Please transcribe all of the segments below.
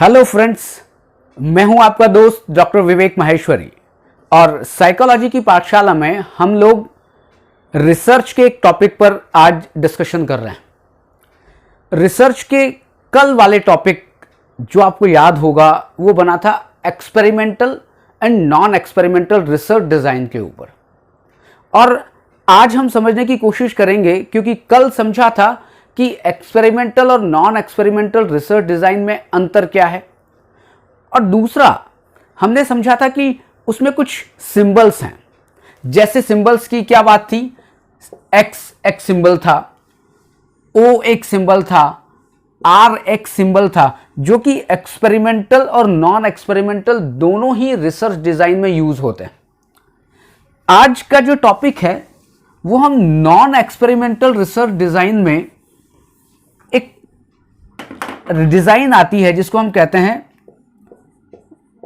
Hello friends, मैं हूं आपका दोस्त डॉक्टर विवेक माहेश्वरी और साइकोलॉजी की पाठशाला में हम लोग रिसर्च के एक टॉपिक पर आज डिस्कशन कर रहे हैं। रिसर्च के कल वाले टॉपिक जो आपको याद होगा वो बना था experimental and non experimental research design के ऊपर, और आज हम समझने की कोशिश करेंगे क्योंकि कल समझा था कि एक्सपेरिमेंटल और नॉन एक्सपेरिमेंटल रिसर्च डिज़ाइन में अंतर क्या है, और दूसरा हमने समझा था कि उसमें कुछ सिंबल्स हैं। जैसे सिंबल्स की क्या बात थी, एक्स एक सिंबल था, ओ एक सिंबल था, आर एक सिंबल था, जो कि एक्सपेरिमेंटल और नॉन एक्सपेरिमेंटल दोनों ही रिसर्च डिज़ाइन में यूज होते हैं। आज का जो टॉपिक है वो हम नॉन एक्सपेरिमेंटल रिसर्च डिज़ाइन में एक डिज़ाइन आती है जिसको हम कहते हैं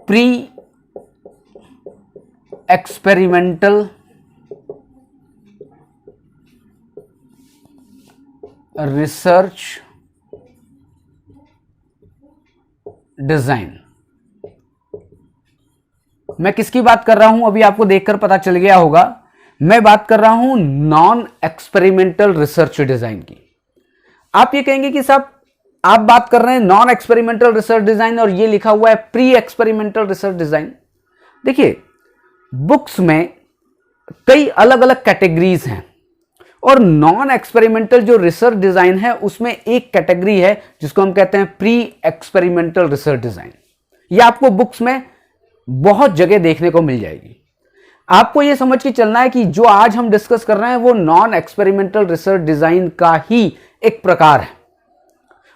प्री एक्सपेरिमेंटल रिसर्च डिज़ाइन। मैं किसकी बात कर रहा हूं अभी आपको देखकर पता चल गया होगा। मैं बात कर रहा हूं नॉन एक्सपेरिमेंटल रिसर्च डिज़ाइन की। आप ये कहेंगे कि साहब आप बात कर रहे हैं नॉन एक्सपेरिमेंटल रिसर्च डिज़ाइन और ये लिखा हुआ है प्री एक्सपेरिमेंटल रिसर्च डिज़ाइन। देखिए, बुक्स में कई अलग अलग कैटेगरीज हैं और नॉन एक्सपेरिमेंटल जो रिसर्च डिज़ाइन है उसमें एक कैटेगरी है जिसको हम कहते हैं प्री एक्सपेरिमेंटल रिसर्च डिज़ाइन। ये आपको बुक्स में बहुत जगह देखने को मिल जाएगी। आपको यह समझ के चलना है कि जो आज हम डिस्कस कर रहे हैं वो नॉन एक्सपेरिमेंटल रिसर्च डिज़ाइन का ही एक प्रकार है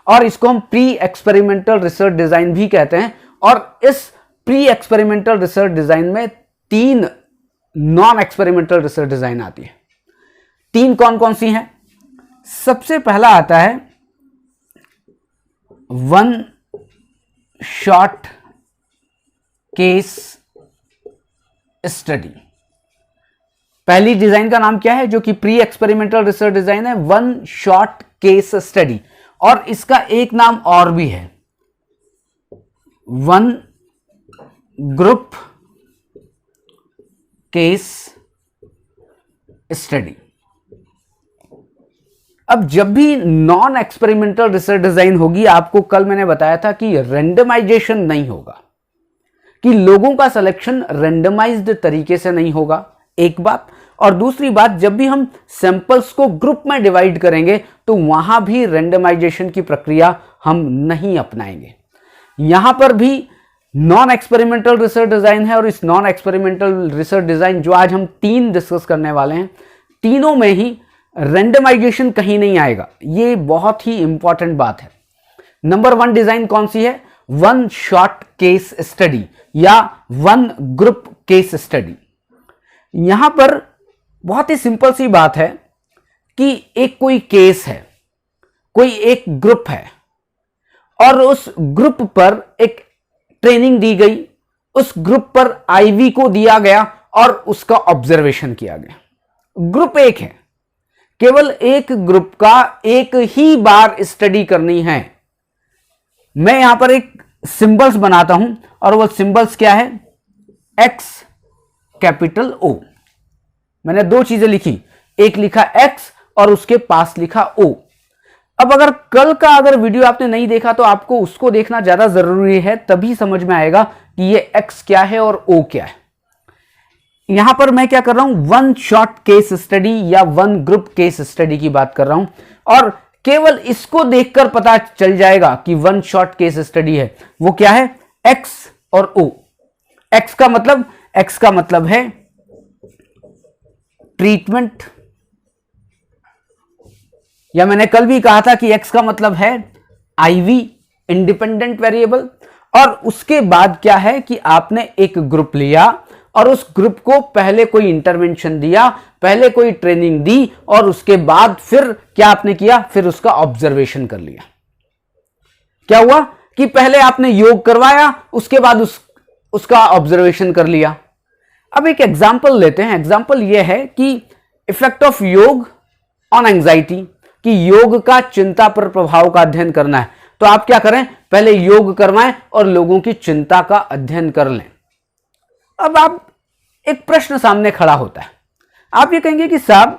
और इसको हम प्री एक्सपेरिमेंटल रिसर्च डिज़ाइन भी कहते हैं। और इस प्री एक्सपेरिमेंटल रिसर्च डिज़ाइन में 3 नॉन एक्सपेरिमेंटल रिसर्च डिज़ाइन आती है। 3 कौन कौन सी हैं? सबसे पहला आता है वन शॉट केस स्टडी। पहली डिजाइन का नाम क्या है जो कि प्री एक्सपेरिमेंटल रिसर्च डिजाइन है? One shot case study. और इसका एक नाम और भी है, वन ग्रुप केस स्टडी। अब जब भी नॉन एक्सपेरिमेंटल रिसर्च डिजाइन होगी, आपको कल मैंने बताया था कि रेंडमाइजेशन नहीं होगा, कि लोगों का सिलेक्शन रेंडमाइज्ड तरीके से नहीं होगा, एक बात। और दूसरी बात, जब भी हम सैंपल्स को ग्रुप में डिवाइड करेंगे तो वहां भी रेंडमाइजेशन की प्रक्रिया हम नहीं अपनाएंगे। यहां पर भी नॉन एक्सपेरिमेंटल रिसर्च डिजाइन है और इस नॉन एक्सपेरिमेंटल रिसर्च डिजाइन जो आज हम 3 डिस्कस करने वाले हैं, तीनों में ही रेंडमाइजेशन कहीं नहीं आएगा। ये बहुत ही इंपॉर्टेंट बात है। नंबर 1 डिजाइन कौन सी है? वन शॉट केस स्टडी या वन ग्रुप केस स्टडी। यहां पर बहुत ही सिंपल सी बात है कि एक कोई केस है, कोई एक ग्रुप है और उस ग्रुप पर एक ट्रेनिंग दी गई, उस ग्रुप पर आईवी को दिया गया और उसका ऑब्जर्वेशन किया गया। ग्रुप एक है, केवल एक ग्रुप का एक ही बार स्टडी करनी है। मैं यहां पर एक सिंबल्स बनाता हूं और वो सिंबल्स क्या है? एक्स कैपिटल ओ। मैंने 2 चीजें लिखी, एक लिखा एक्स और उसके पास लिखा ओ। अब अगर कल का अगर वीडियो आपने नहीं देखा तो आपको उसको देखना ज्यादा जरूरी है, तभी समझ में आएगा कि ये एक्स क्या है और ओ क्या है। यहां पर मैं क्या कर रहा हूं? वन शॉट केस स्टडी या वन ग्रुप केस स्टडी की बात कर रहा हूं और केवल इसको देखकर पता चल जाएगा कि वन शॉट केस स्टडी है। वो क्या है? एक्स और ओ। एक्स का मतलब है ट्रीटमेंट, या मैंने कल भी कहा था कि एक्स का मतलब है आईवी, इंडिपेंडेंट वेरिएबल। और उसके बाद क्या है कि आपने एक ग्रुप लिया और उस ग्रुप को पहले कोई इंटरवेंशन दिया, पहले कोई ट्रेनिंग दी और उसके बाद फिर क्या आपने किया? फिर उसका ऑब्जर्वेशन कर लिया। क्या हुआ कि पहले आपने योग करवाया, उसके बाद उसका ऑब्जर्वेशन कर लिया। अब एक एग्जाम्पल लेते हैं। एग्जाम्पल यह है कि इफेक्ट ऑफ योग ऑन एंजाइटी, कि योग का चिंता पर प्रभाव का अध्ययन करना है। तो आप क्या करें, पहले योग करवाएं और लोगों की चिंता का अध्ययन कर लें। अब आप एक प्रश्न सामने खड़ा होता है, आप ये कहेंगे कि साहब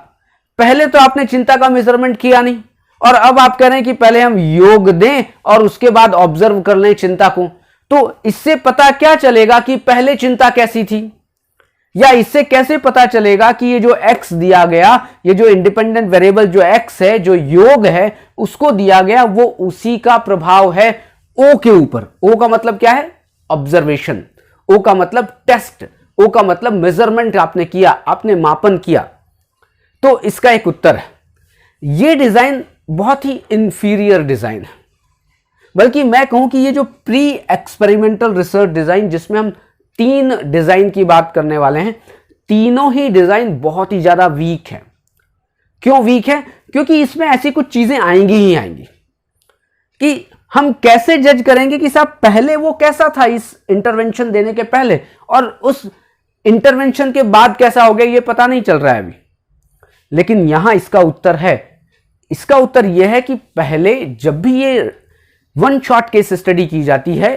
पहले तो आपने चिंता का मेजरमेंट किया नहीं और अब आप कह रहे हैं कि पहले हम योग दें और उसके बाद ऑब्जर्व कर लें चिंता को, तो इससे पता क्या चलेगा कि पहले चिंता कैसी थी, या इससे कैसे पता चलेगा कि ये जो x दिया गया, ये जो इंडिपेंडेंट वेरिएबल जो x है, जो योग है उसको दिया गया, वो उसी का प्रभाव है O के ऊपर। O का मतलब क्या है, ऑब्जर्वेशन, O का मतलब टेस्ट, O का मतलब मेजरमेंट आपने किया, आपने मापन किया। तो इसका एक उत्तर है, ये डिजाइन बहुत ही इंफीरियर डिजाइन है, बल्कि मैं कहूं कि ये जो प्री एक्सपेरिमेंटल रिसर्च डिजाइन, जिसमें हम 3 डिजाइन की बात करने वाले हैं, तीनों ही डिजाइन बहुत ही ज्यादा वीक है। क्यों वीक है, क्योंकि इसमें ऐसी कुछ चीजें आएंगी ही आएंगी कि हम कैसे जज करेंगे कि साहब पहले वो कैसा था इस इंटरवेंशन देने के पहले, और उस इंटरवेंशन के बाद कैसा हो गया, ये पता नहीं चल रहा है अभी। लेकिन यहां इसका उत्तर है, इसका उत्तर यह है कि पहले जब भी ये वन शॉट केस स्टडी की जाती है,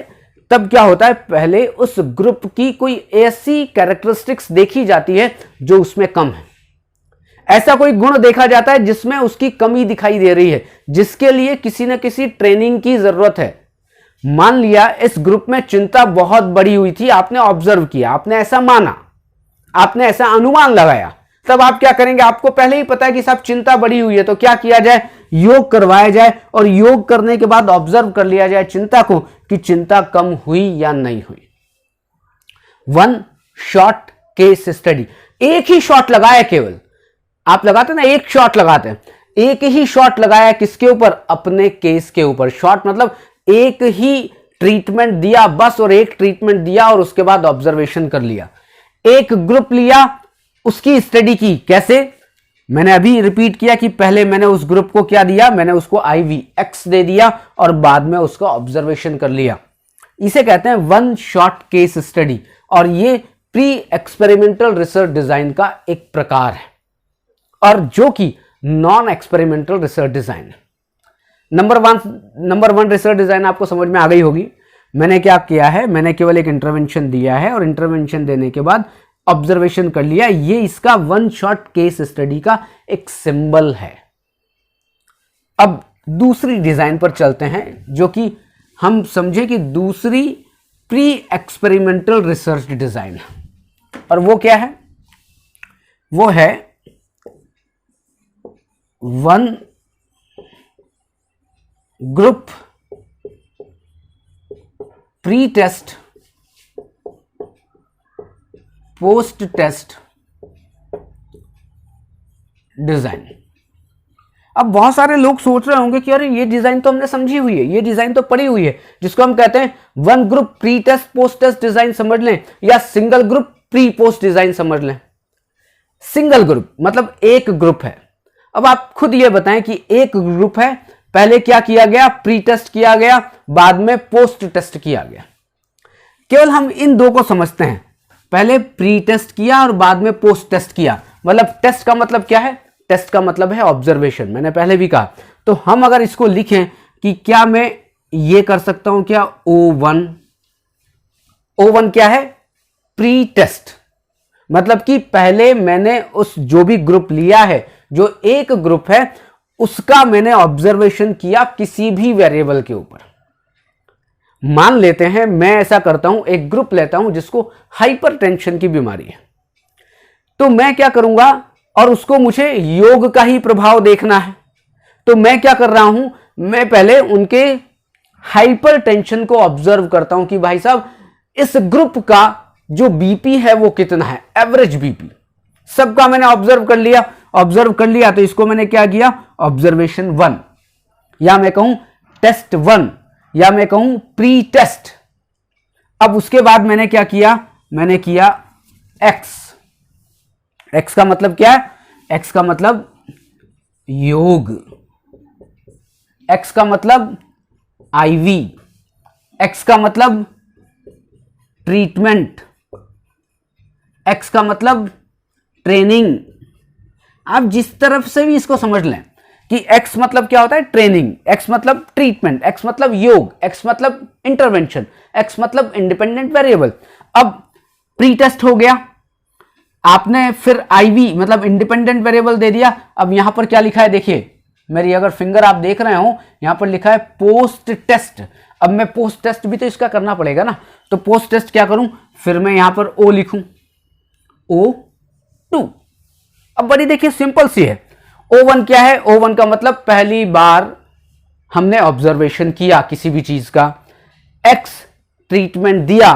तब क्या होता है, पहले उस ग्रुप की कोई ऐसी कैरेक्टरिस्टिक्स देखी जाती है जो उसमें कम है, ऐसा कोई गुण देखा जाता है जिसमें उसकी कमी दिखाई दे रही है, जिसके लिए किसी न किसी ट्रेनिंग की जरूरत है। मान लिया इस ग्रुप में चिंता बहुत बड़ी हुई थी, आपने ऑब्जर्व किया, आपने ऐसा माना, आपने ऐसा अनुमान लगाया, तब आप क्या करेंगे, आपको पहले ही पता है कि साहब चिंता बढ़ी हुई है, तो क्या किया जाए, योग करवाया जाए और योग करने के बाद ऑब्जर्व कर लिया जाए चिंता को कि चिंता कम हुई या नहीं हुई। वन शॉट केस स्टडी, एक ही शॉट लगाया, केवल आप लगाते ना, एक शॉट लगाते हैं, एक ही शॉट लगाया किसके ऊपर, अपने केस के ऊपर। शॉट मतलब एक ही ट्रीटमेंट दिया बस, और एक ट्रीटमेंट दिया और उसके बाद ऑब्जर्वेशन कर लिया। एक ग्रुप लिया, उसकी स्टडी की, कैसे, मैंने अभी रिपीट किया कि पहले मैंने उस ग्रुप को क्या दिया, मैंने उसको IVX दे दिया और बाद में उसका ऑब्जर्वेशन कर लिया। इसे कहते हैं वन शॉट केस स्टडी, और ये प्री एक्सपेरिमेंटल रिसर्च डिजाइन का एक प्रकार है, और जो कि नॉन एक्सपेरिमेंटल रिसर्च डिजाइन है। नंबर वन रिसर्च डिजाइन आपको समझ में आ गई होगी। मैंने क्या किया है, मैंने केवल एक इंटरवेंशन दिया है और इंटरवेंशन देने के बाद ऑब्जर्वेशन कर लिया, ये इसका वन शॉट केस स्टडी का एक सिंबल है। अब दूसरी डिजाइन पर चलते हैं, जो कि हम समझे कि दूसरी प्री एक्सपेरिमेंटल रिसर्च डिजाइन है, और वो क्या है, वो है one group pre test post test design. अब बहुत सारे लोग सोच रहे होंगे कि अरे ये डिजाइन तो हमने समझी हुई है, ये डिजाइन तो पड़ी हुई है, जिसको हम कहते हैं one group pre test post test design समझ लें, या single group pre post design समझ लें। सिंगल ग्रुप मतलब एक ग्रुप है। अब आप खुद ये बताएं कि एक ग्रुप है, पहले क्या किया गया, प्री टेस्ट किया गया, बाद में पोस्ट टेस्ट किया गया। केवल हम इन दो को समझते हैं, पहले प्री टेस्ट किया और बाद में पोस्ट टेस्ट किया। मतलब टेस्ट का मतलब क्या है, टेस्ट का मतलब है ऑब्जर्वेशन, मैंने पहले भी कहा। तो हम अगर इसको लिखें कि क्या मैं ये कर सकता हूं क्या, O1 क्या है, प्री टेस्ट, मतलब कि पहले मैंने उस जो भी ग्रुप लिया है, जो एक ग्रुप है, उसका मैंने ऑब्जर्वेशन किया किसी भी वेरिएबल के ऊपर। मान लेते हैं मैं ऐसा करता हूं, एक ग्रुप लेता हूं जिसको हाइपरटेंशन की बीमारी है, तो मैं क्या करूंगा, और उसको मुझे योग का ही प्रभाव देखना है, तो मैं क्या कर रहा हूं, मैं पहले उनके हाइपरटेंशन को ऑब्जर्व करता हूं कि भाई साहब इस ग्रुप का जो बीपी है वो कितना है, एवरेज बीपी सबका मैंने ऑब्जर्व कर लिया। तो इसको मैंने क्या किया, ऑब्जर्वेशन 1, या मैं कहूं टेस्ट 1, या मैं कहूं प्री टेस्ट। अब उसके बाद मैंने क्या किया, मैंने किया एक्स का मतलब क्या है, एक्स का मतलब योग, एक्स का मतलब IV, एक्स का मतलब ट्रीटमेंट, एक्स का मतलब ट्रेनिंग। आप जिस तरफ से भी इसको समझ लें कि एक्स मतलब क्या होता है, ट्रेनिंग, एक्स मतलब ट्रीटमेंट, एक्स मतलब योग, एक्स मतलब इंटरवेंशन, एक्स मतलब इंडिपेंडेंट वेरिएबल। अब प्री टेस्ट हो गया, आपने फिर आईवी मतलब इंडिपेंडेंट वेरिएबल दे दिया। अब यहां पर क्या लिखा है, देखिए मेरी अगर फिंगर आप देख रहे हो, यहां पर लिखा है पोस्ट टेस्ट। अब मैं पोस्ट टेस्ट भी तो इसका करना पड़ेगा ना, तो पोस्ट टेस्ट क्या करूं, फिर मैं यहां पर ओ लिखूं, O2। अब बड़ी देखिए सिंपल सी है। O1 क्या है, O1 का मतलब पहली बार हमने ऑब्जर्वेशन किया किसी भी चीज का, X ट्रीटमेंट दिया,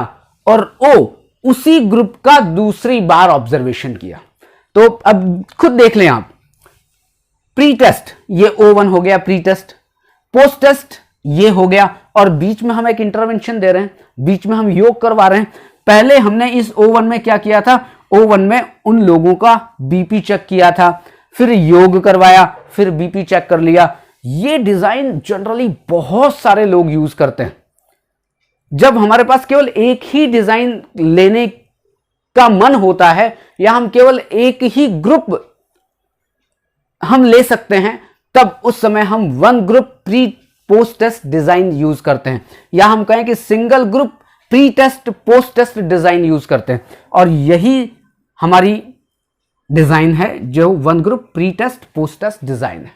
और O उसी ग्रुप का दूसरी बार ऑब्जर्वेशन किया। तो अब खुद देख लें आप, प्री टेस्ट ये O1 हो गया प्री टेस्ट, पोस्ट टेस्ट ये हो गया, और बीच में हम एक इंटरवेंशन दे रहे हैं, बीच में हम योग करवा रहे हैं। पहले हमने इस O1 में क्या किया था, O1 में उन लोगों का बीपी चेक किया था, फिर योग करवाया, फिर बीपी चेक कर लिया। ये डिजाइन जनरली बहुत सारे लोग यूज करते हैं। जब हमारे पास केवल एक ही डिजाइन लेने का मन होता है, या हम केवल एक ही ग्रुप हम ले सकते हैं, तब उस समय हम one group pre post test design use करते हैं, या हम कहें कि single group pre test post test design use करते हैं। और यही हमारी डिजाइन है जो one group pre test post test design है।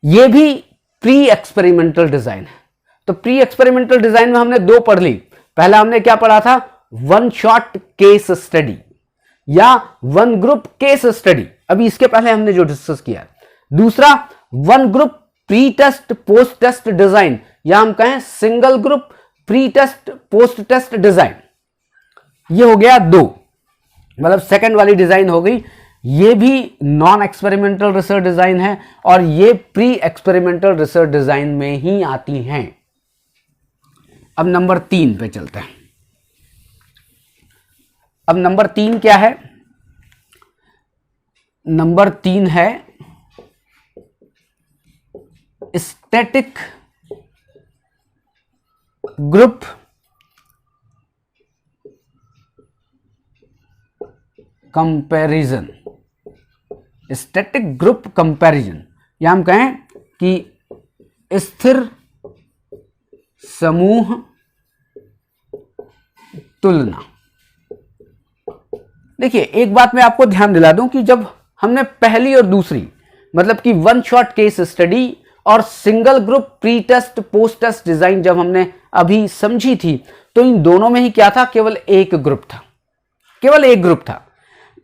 यह भी प्री एक्सपेरिमेंटल डिजाइन है। तो प्री एक्सपेरिमेंटल डिजाइन में हमने दो पढ़ ली। पहला हमने क्या पढ़ा था, वन शॉट केस स्टडी या वन ग्रुप केस स्टडी, अभी इसके पहले हमने जो डिस्कस किया। दूसरा one group pre test post test design, या हम कहें single group pre test post test design. ये हो गया दो, मतलब सेकंड वाली डिजाइन हो गई। ये भी नॉन एक्सपेरिमेंटल रिसर्च डिजाइन है, और ये प्री एक्सपेरिमेंटल रिसर्च डिजाइन में ही आती हैं। अब नंबर 3 पे चलते हैं। अब नंबर 3 क्या है, नंबर 3 है static group comparison. Static group comparison, या हम कहें कि स्थिर समूह तुलना। देखिए एक बात मैं आपको ध्यान दिला दूं कि जब हमने पहली और दूसरी मतलब कि वन शॉट केस स्टडी और single group pre test post test design जब हमने अभी समझी थी, तो इन दोनों में ही क्या था, केवल एक ग्रुप था, केवल एक ग्रुप था।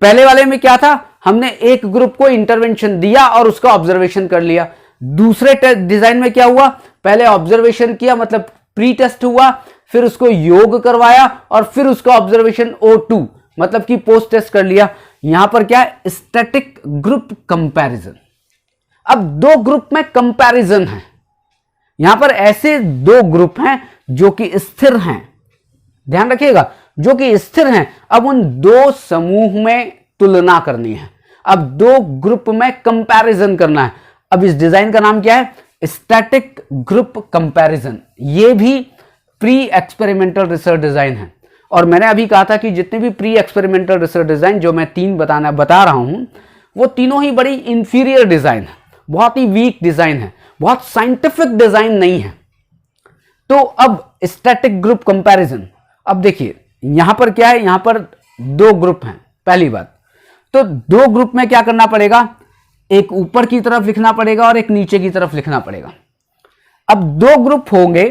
पहले वाले में क्या था, हमने एक ग्रुप को इंटरवेंशन दिया और उसका ऑब्जर्वेशन कर लिया। दूसरे डिजाइन में क्या हुआ, पहले ऑब्जर्वेशन किया मतलब प्री टेस्ट हुआ, फिर उसको योग करवाया, और फिर उसका ऑब्जर्वेशन O2 मतलब कि पोस्ट टेस्ट कर लिया। यहां पर क्या है, स्टैटिक ग्रुप कंपैरिजन। अब दो ग्रुप में कंपैरिजन है, यहां पर ऐसे दो ग्रुप हैं जो कि स्थिर हैं, ध्यान रखिएगा, जो कि स्थिर हैं। अब उन दो समूह में तुलना करनी है, अब दो ग्रुप में कंपैरिजन करना है। अब इस डिजाइन का नाम क्या है, स्टैटिक ग्रुप कंपैरिजन। ये भी प्री एक्सपेरिमेंटल रिसर्च डिजाइन है। और मैंने अभी कहा था कि जितने भी प्री एक्सपेरिमेंटल रिसर्च डिजाइन जो मैं 3 बता रहा हूं, वो तीनों ही बड़ी इंफीरियर डिजाइन है, बहुत ही वीक डिजाइन है, बहुत साइंटिफिक डिजाइन नहीं है। तो अब स्टैटिक ग्रुप कंपैरिजन, अब देखिए यहां पर क्या है, यहां पर दो ग्रुप हैं। पहली बात तो दो ग्रुप में क्या करना पड़ेगा, एक ऊपर की तरफ लिखना पड़ेगा और एक नीचे की तरफ लिखना पड़ेगा। अब दो ग्रुप होंगे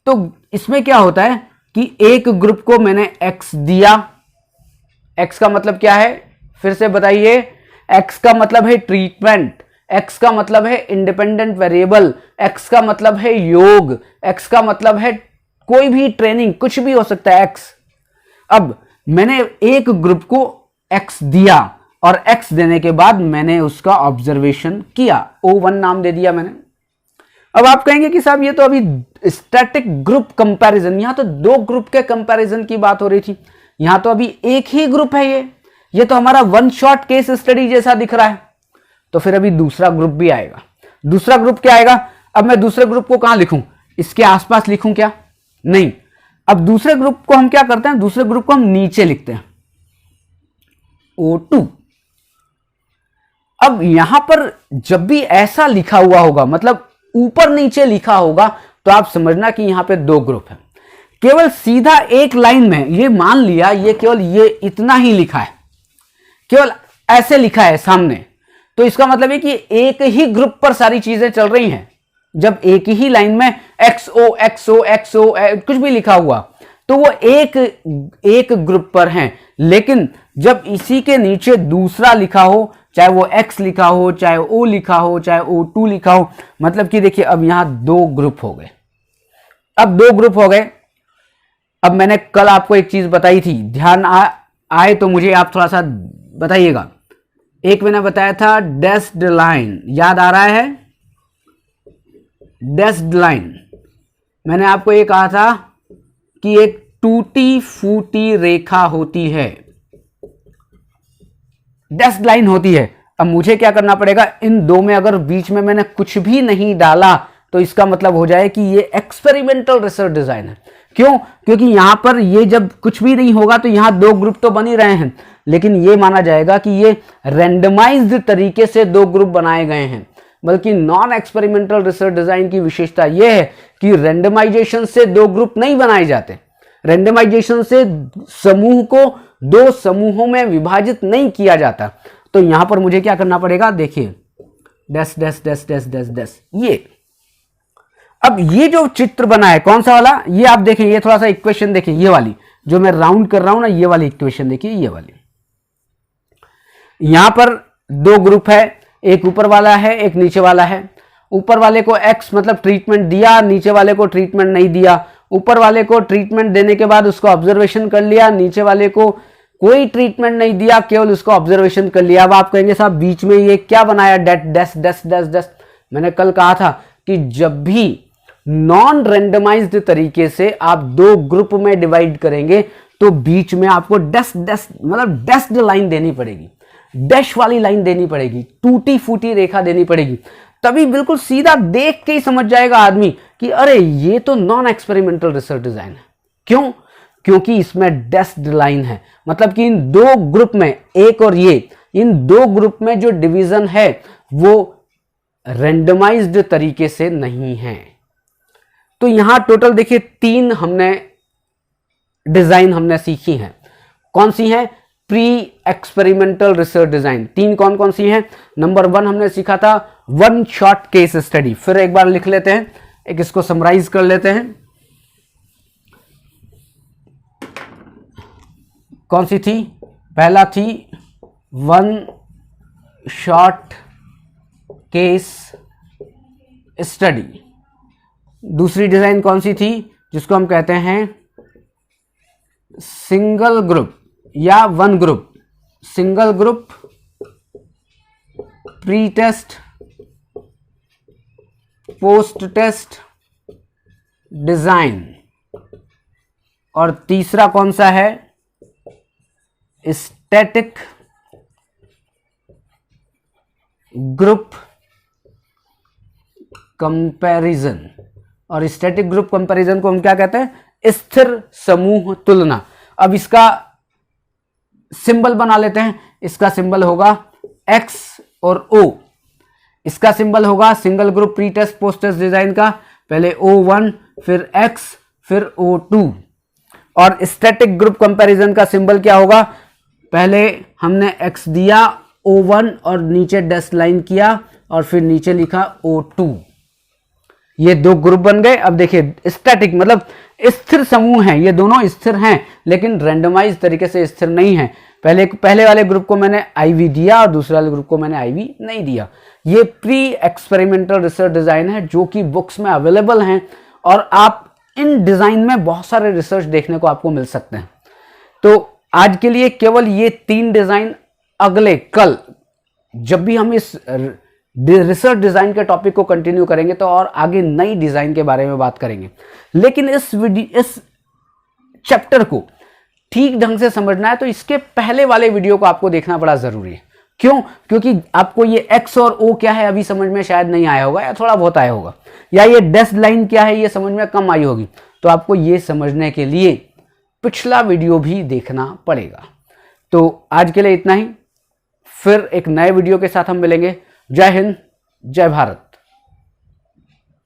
तो इसमें क्या होता है कि एक ग्रुप को मैंने x दिया, x का मतलब क्या है, फिर से बताइए, x का मतलब है ट्रीटमेंट, x का मतलब है इंडिपेंडेंट वेरिएबल, x का मतलब है योग, x का मतलब है कोई भी ट्रेनिंग, कुछ भी हो सकता है x। अब मैंने एक ग्रुप को x दिया और x देने के बाद मैंने उसका ऑब्जर्वेशन किया, O1 नाम दे दिया मैंने। अब आप कहेंगे कि साहब ये तो अभी स्टैटिक ग्रुप कंपैरिजन, यहां तो दो ग्रुप के कंपैरिजन की बात हो रही थी, यहां तो अभी एक ही ग्रुप है, ये तो हमारा वन शॉट केस स्टडी जैसा दिख रहा है। तो फिर अभी दूसरा ग्रुप भी आएगा। दूसरा ग्रुप क्या आएगा, अब मैं दूसरे ग्रुप को कहां लिखूं, इसके आसपास लिखूं क्या, नहीं। अब दूसरे ग्रुप को हम क्या करते हैं, दूसरे ग्रुप को हम नीचे लिखते हैं, O2। अब यहां पर जब भी ऐसा लिखा हुआ होगा, मतलब ऊपर नीचे लिखा होगा, तो आप समझना कि यहां पे दो ग्रुप है। केवल सीधा एक लाइन में ये मान लिया, ये केवल ये इतना ही लिखा है, केवल ऐसे लिखा है सामने, तो इसका मतलब है कि एक ही ग्रुप पर सारी चीजें चल रही हैं। जब एक ही लाइन में XO XO XO कुछ भी लिखा हुआ, तो वो एक ग्रुप पर हैं। लेकिन जब इसी के नीचे दूसरा लिखा हो, चाहे वो X लिखा हो, चाहे O लिखा हो, चाहे O2 लिखा हो, मतलब कि देखिए अब यहां दो ग्रुप हो गए। अब दो ग्रुप हो गए। अब मैंने कल आपको एक चीज बताई थी, ध्यान आए तो मुझे आप थोड़ा सा बताइएगा। एक मैंने बताया था डैश्ड लाइन, याद आ रहा है? डैश्ड लाइन मैंने आपको ये कहा था कि एक टूटी फूटी रेखा होती है, डैश्ड लाइन होती है। अब मुझे क्या करना पड़ेगा, इन दो में अगर बीच में मैंने कुछ भी नहीं डाला तो इसका मतलब हो जाए कि ये एक्सपेरिमेंटल रिसर्च डिजाइन है। क्यों? क्योंकि यहां पर ये जब कुछ भी नहीं होगा तो यहां दो ग्रुप तो बन ही रहे हैं, लेकिन ये माना जाएगा कि ये रैंडमाइज्ड तरीके से दो ग्रुप बनाए गए हैं। बल्कि नॉन एक्सपेरिमेंटल रिसर्च डिजाइन की विशेषता यह है कि रैंडमाइजेशन से दो ग्रुप नहीं बनाए जाते। रैंडमाइजेशन से समूह को दो समूहों में विभाजित नहीं किया जाता। तो यहां पर मुझे क्या करना पड़ेगा, देखिए dash dash dash dash dash dash, ये अब ये जो चित्र बना है कौन सा वाला, ये आप देखें, ये थोड़ा सा इक्वेशन देखें, ये वाली जो मैं राउंड कर रहा हूं ना, ये वाली इक्वेशन देखिए, ये वाली। यहां पर दो ग्रुप है, एक ऊपर वाला है, एक नीचे वाला है। ऊपर वाले को X मतलब ट्रीटमेंट दिया, नीचे वाले को ट्रीटमेंट नहीं दिया। ऊपर वाले को ट्रीटमेंट देने के बाद उसको ऑब्जर्वेशन कर लिया, नीचे वाले को कोई ट्रीटमेंट नहीं दिया, केवल उसको ऑब्जर्वेशन कर लिया। अब आप कहेंगे साहब बीच में ये क्या बनाया, डैश डैश डैश डैश। मैंने कल कहा था कि जब भी नॉन रैंडमाइज्ड तरीके से आप दो ग्रुप में डिवाइड करेंगे तो बीच में आपको डैश डैश मतलब डैश्ड लाइन देनी पड़ेगी, डैश वाली लाइन देनी पड़ेगी, टूटी फूटी रेखा देनी पड़ेगी। तभी बिल्कुल सीधा देख के ही समझ जाएगा आदमी कि अरे ये तो नॉन एक्सपेरिमेंटल रिसर्च डिजाइन है। क्यों? क्योंकि इसमें डैश्ड लाइन है, मतलब कि इन दो ग्रुप में, एक और ये, इन दो ग्रुप में जो डिवीजन है वो रैंडमाइज्ड तरीके से नहीं है। तो यहां टोटल देखिए तीन हमने डिजाइन हमने सीखी हैं। कौन सी हैं? Pre experimental research design. तीन कौन कौन सी हैं? नंबर 1 हमने सीखा था वन शॉट केस स्टडी। फिर एक बार लिख लेते हैं, एक इसको समराइज कर लेते हैं। कौन सी थी? पहला थी वन शॉट केस स्टडी। दूसरी डिजाइन कौन सी थी? जिसको हम कहते हैं सिंगल ग्रुप या one group, single group pre test post test design. और तीसरा कौन सा है? Static group comparison. और स्टैटिक ग्रुप कंपैरिजन को हम क्या कहते हैं? स्थिर समूह तुलना। अब इसका सिंबल बना लेते हैं। इसका सिंबल होगा X और O। इसका सिंबल होगा single group pre test post test design का, पहले O1 फिर X फिर O2। और स्टैटिक ग्रुप कंपैरिजन का सिंबल क्या होगा? पहले हमने X दिया, O1 और नीचे डैश लाइन किया और फिर नीचे लिखा O2। ये दो ग्रुप बन गए। अब देखिए स्टैटिक मतलब स्थिर समूह हैं, ये दोनों स्थिर हैं लेकिन रैंडमाइज तरीके से स्थिर नहीं है। पहले वाले ग्रुप को मैंने IV दिया और दूसरे वाले ग्रुप को मैंने IV नहीं दिया। ये प्री एक्सपेरिमेंटल रिसर्च डिजाइन है जो कि बुक्स में अवेलेबल हैं और आप इन डिजाइन में बहुत सारे रिसर्च देखने को आपको मिल सकते हैं। तो आज के लिए केवल ये 3 डिजाइन, अगले कल जब भी हम इस रिसर्च डिजाइन के टॉपिक को कंटिन्यू करेंगे तो और आगे नई डिजाइन के बारे में बात करेंगे। लेकिन इस चैप्टर को ठीक ढंग से समझना है तो इसके पहले वाले वीडियो को आपको देखना बड़ा जरूरी है। क्यों? क्योंकि आपको ये X और O क्या है अभी समझ में शायद नहीं आया होगा या थोड़ा बहुत आया होगा, या ये डैश लाइन क्या है ये समझ में कम आई होगी। तो आपको ये समझने के लिए पिछला वीडियो भी देखना पड़ेगा। तो आज के लिए इतना ही। फिर एक नए वीडियो के साथ हम मिलेंगे। जय हिंद, जय भारत।